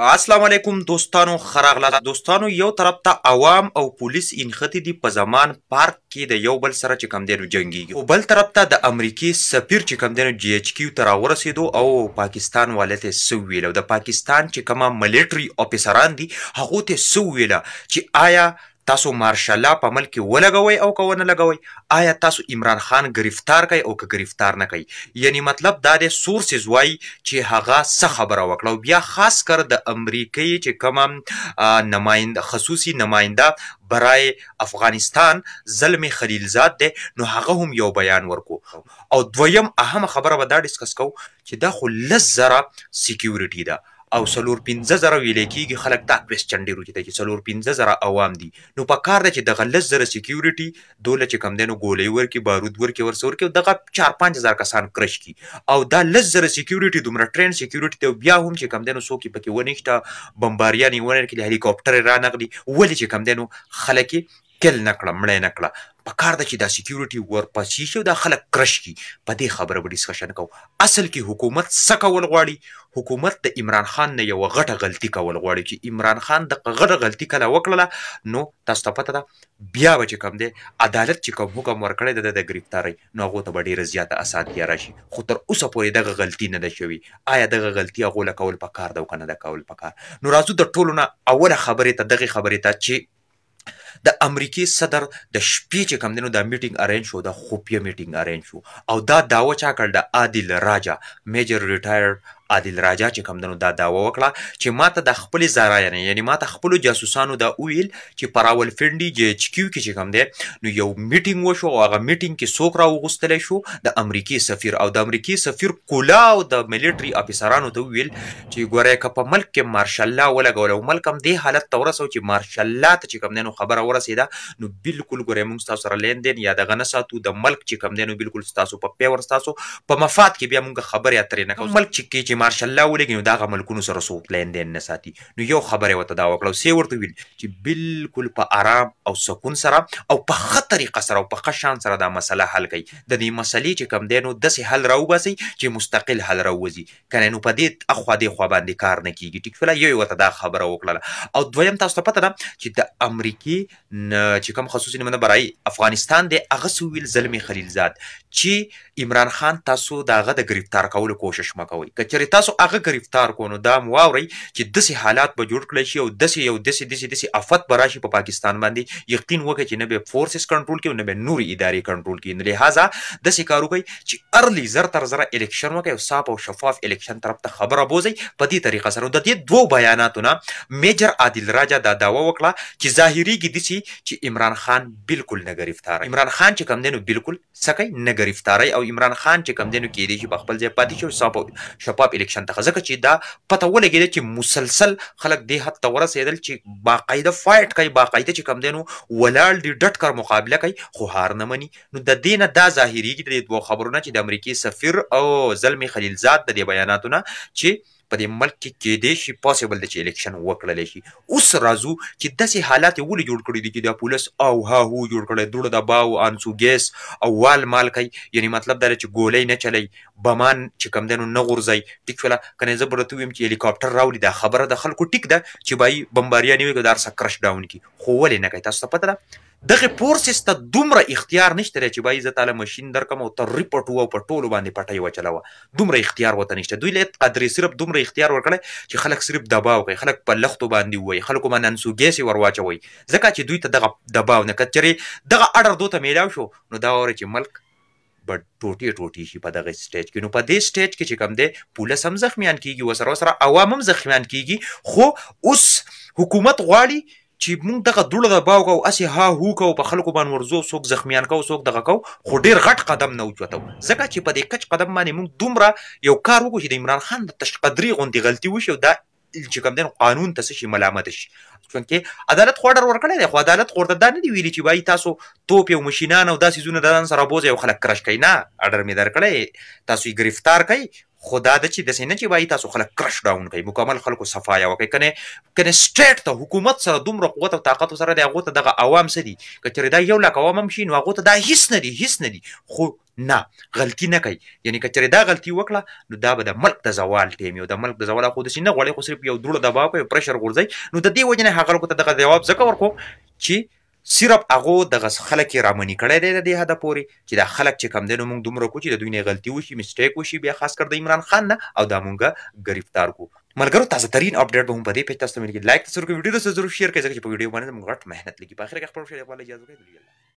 السلام علیکم دوستانو خراغله دوستانو یو طرف ته عوام او پولیس انختی دي په زمان پارک کې د یو بل سره چې کم دینو جنگيږي او بل طرف ته د امریکای سفیر چې کم دینو جی ایچ کیو تر ورسېدو او پاکستان والته سو ویل او د پاکستان چې کومه ملټري افیسران دي هغه ته سو ویل چې آیا تاسو مارشاله په ملک ولګوي او کو نه لګوي آیا تاسو عمران خان گرفتار کوي او که گرفتار نه کوي یعنی مطلب دا د سورسز وای چې هغه څه خبره وکړه بیا خاص کر د امریکای چې کوم نماینده خصوصي نماینده برای افغانستان زلمی خلیلزاد ده نو هغه هم یو بیان ورکو او دویم اهم خبره به دا ډیسکس کو چې دا خو لزره سکیورټي ده او سلور 15000 ویل کېږي خلک دا کوېسچن ډېر وکړي چې سلور 15000 عوام دي نو په کار ده چې دغه لزره سکیورټي دوله چې کم دینو ګولۍ ورکي بارود ورکي ورسور کې دغه 4-5000 کسان کرش کی او دا لزره سکیورټي دومره ټرین سکیورټي ته بیا هم چې کم دینو سو کې پکې ونیشته بمباریانی ونه کې هلیکاپټر را نغلي ولې چې کم دینو خلک کل نکړه مړې نکړه په کار ده چې دا سکیورټي ورپسې شو دا خلک کرش کی په دې خبره به ډسکشن کوو اصل کې حکومت څه کول غواړي حکومت د عمران خان نه یو غټه غلطي کول غواړي چې عمران خان د غټه غلطي کله وکړله نو تاسو ته پته ده بیا به چې کوم دی عدالت چې کوم حکم ورکړی د گرفتارۍ نو هغو ته به ډېره زیاته اسانتیا راشي خو تر اوسه پورې دغه غلطي نه ده شوې آیا دغه غلطي هغو له کول پکار ده او که نه ده کول پکار نو راځو د ټولو نه اوله خبرې ته دغې خبرې ته چې د امریکای صدر د شپې چې کم دینو دا میټینګ ارینج شو د خفیه میټینګ ارینج شو او دا داوا چا کړ د عادل راجا میجر ریټایر عادل راجا چې کم دنو دا داوا وکړه چې ماته د خپل زاراینه یعنی ماته خپل جاسوسانو دا ویل چې پراول فنډي جی ایچ کیو کې چې کم دی نو یو میټینګ وشو او هغه میټینګ کې څوک راوغوستلی شو د امریکای سفیر او د امریکای سفیر کولا او د ملټري افیسرانو ته ویل چې ګوره که په ملک کې مارشالله ولګول او ملک هم دې حالت ته ورسو چې مارشالله ته چې کم دی نو خبره ورسېده نو بالکل ګوره موږ ستاسو سره لین دین یا دغه نه ساتو د ملک چې کم دی نو بالکل ستاسو په پیور ستاسو په مفاد کې بیا موږ خبرې اترې نه کوو ملک چې مارشالله ولګي نو دغه ملکونو سره څوک لین دین نه ساتي نو یو خبره ورته دا وکړه سی ورته ویل چې بالکل په آرام او سکون سره او په ښه طریقه سره او په ښه شان سره دا مسله حل کوي د دې مسلې چې کم دی نو داسې حل راوباسي چې مستقل حل راوځي کنه نو په دې اخوا دې خوا باندې کار نه کیږي ټیک فلا یو ورته دا خبره وکړه او دویم تاسو ته پته ده چې د امریکای چې کوم خصوصي نماینده برای افغانستان دی هغه سویل زلمی خلیلزاد چې عمران خان تاسو دغه د گرفتار کولو کوشش مکوئ کچری تاسو هغه گرفتار کو نو دا واوري چې داسې حالات به جوړ کړی شي او داسې افت به راشي په پاکستان باندې یقین وکړئ چې نه به فورسز کنټرول کړي نه به نورې ادارې کنټرول کړي نو لهذا داسې کار وکړئ چې ارلی زر تر زره الیکشن وکړئ او صاف او شفاف الیکشن طرف ته خبره بوزئ په دې طریقه سره د دې دوه بیاناتو نه میجر عادل راجا دا دعوه وکړه چې ظاهریږي داسې چې عمران خان بالکل نه گرفتار عمران خان چې کم دی نو بالکل څه کوي نه گرفتاری او عمران خان چې کم دی نو کېدی شي په خپل ځای پاتې شي صاف او شفاف الیکشن ته ځکه چې دا پته ولګېده چې مسلسل خلک دې حد ته ورسېدل چې باقاعده فایټ کوي باقاعده چې کم دی نو ولاړ دي ډټ کر مقابله کوي خو هار نه مني نو د دې نه دا ظاهریږي د دوه خبرونه چې د امریکای سفیر او زلمی خلیلزاد د دې بیاناتو نه چې په دې ملک کې کېدی شي پاسبل دی چې الیکشن وکړلی شي اوس راځو چې داسې حالات یې ولې جوړ کړي دي چې دا پولیس او ها هو جوړ کړی دوړه د باو انسو ګیس او وال مال کوي یعنی مطلب دا چې ګولۍ نه چلی بمان چې کم دی نو نه غورځئ ټیک شوله که نه زه به درته ویم چې هلیکاپټر راولي دا خبره د خلکو ټیک ده چې بای بمباریانې وي که دا هر څه کرش ډاون کړي خو ولې نه کوي تاسو ته پته ده دغه فورسز ته دومره اختیار نشته دی چې بای زه تاله مشین درکم او ته ریپورټ وو په ټولو باندې پټۍ وچلوه دومره اختیار ورته نشته دوی له قدرې صرف دومره اختیار ورکړی چې خلک صرف دباو کوي خلک په لختو باندې ووایي خلکو باندې انسوګیسې ور واچوئ ځکه چې دوی ته دغه دباو نه که چېرې دغه اډر دوی ته میلاو شو نو دا واورئ چې ملک به ټوټې شي په دغه سټیج کې نو په دې سټیج کې چې کوم دی پولیس هم زخمیان کیږي ورسره عوام هم زخمیان کیږي خو اوس حکومت غواړي چې موږ دغه دوړه د باو کوو هسې ها هو کوو په خلکو باندې ورځو څوک زخمیان کوو څوک دغه کوو خو ډېر غټ قدم نه اوچتو ځکه چې په دې کچ قدم باندې موږ دومره یو کار وکړو چې د عمران خان د تشقدري غوندې غلطي وشي او دا چې کوم دی قانون ته څه شي ملامت شي چونکې عدالت خو اډر ورکړی دی خو عدالت خو ورته دا نه دي ویلي چې بای تاسو توپ او مشینان او دا څیزونه د ځان سره بوځئ او خلک کرش کوي نه اډر مې درکړی تاسو یې ګرفتار کوئ خو دا د چې داسې نه چې وایي تاسو خلک کرش ډاون کوي مکمل خلکو صفایا وکړي کنه سټریټ ته حکومت سره دومره قوت او طاقت سره دی هغو ته دغه عوام څه دي که چېرې دا 1 لک عوام هم شي نو هغو ته دا هیڅ نه دي خو نه غلطي نه کوي یعنی که چېرې دا غلطي وکړه نو دا به د ملک د زوال ټیم یو د ملک د زوال خو داسې نه غواړي خو صرف یو دوړه دباو کوي پرشر غورځوي نو د دې وجې نه هغه خلکو ته دغه جواب ځکه ورکوم چې صرف هغه دغه خلک یې رامنې کړی دی د دې حده پورې چې دا خلک چې کم دی نو موږ دومره کوو چې د دوی نه غلطي وشي مسټیک وشي بیا خاص کر د عمران خان نه او دا موږ ګرفتار کو ملګرو تازه ترین اپډیټ به هم په دې پیج تاسو ته ملګري لایک تاسو کوم ویډیو ته ضرور شیر کړئ ځکه چې په ویډیو باندې موږ غټ مهنت لګي په اخر کې خپل شریک والا اجازه ورکړئ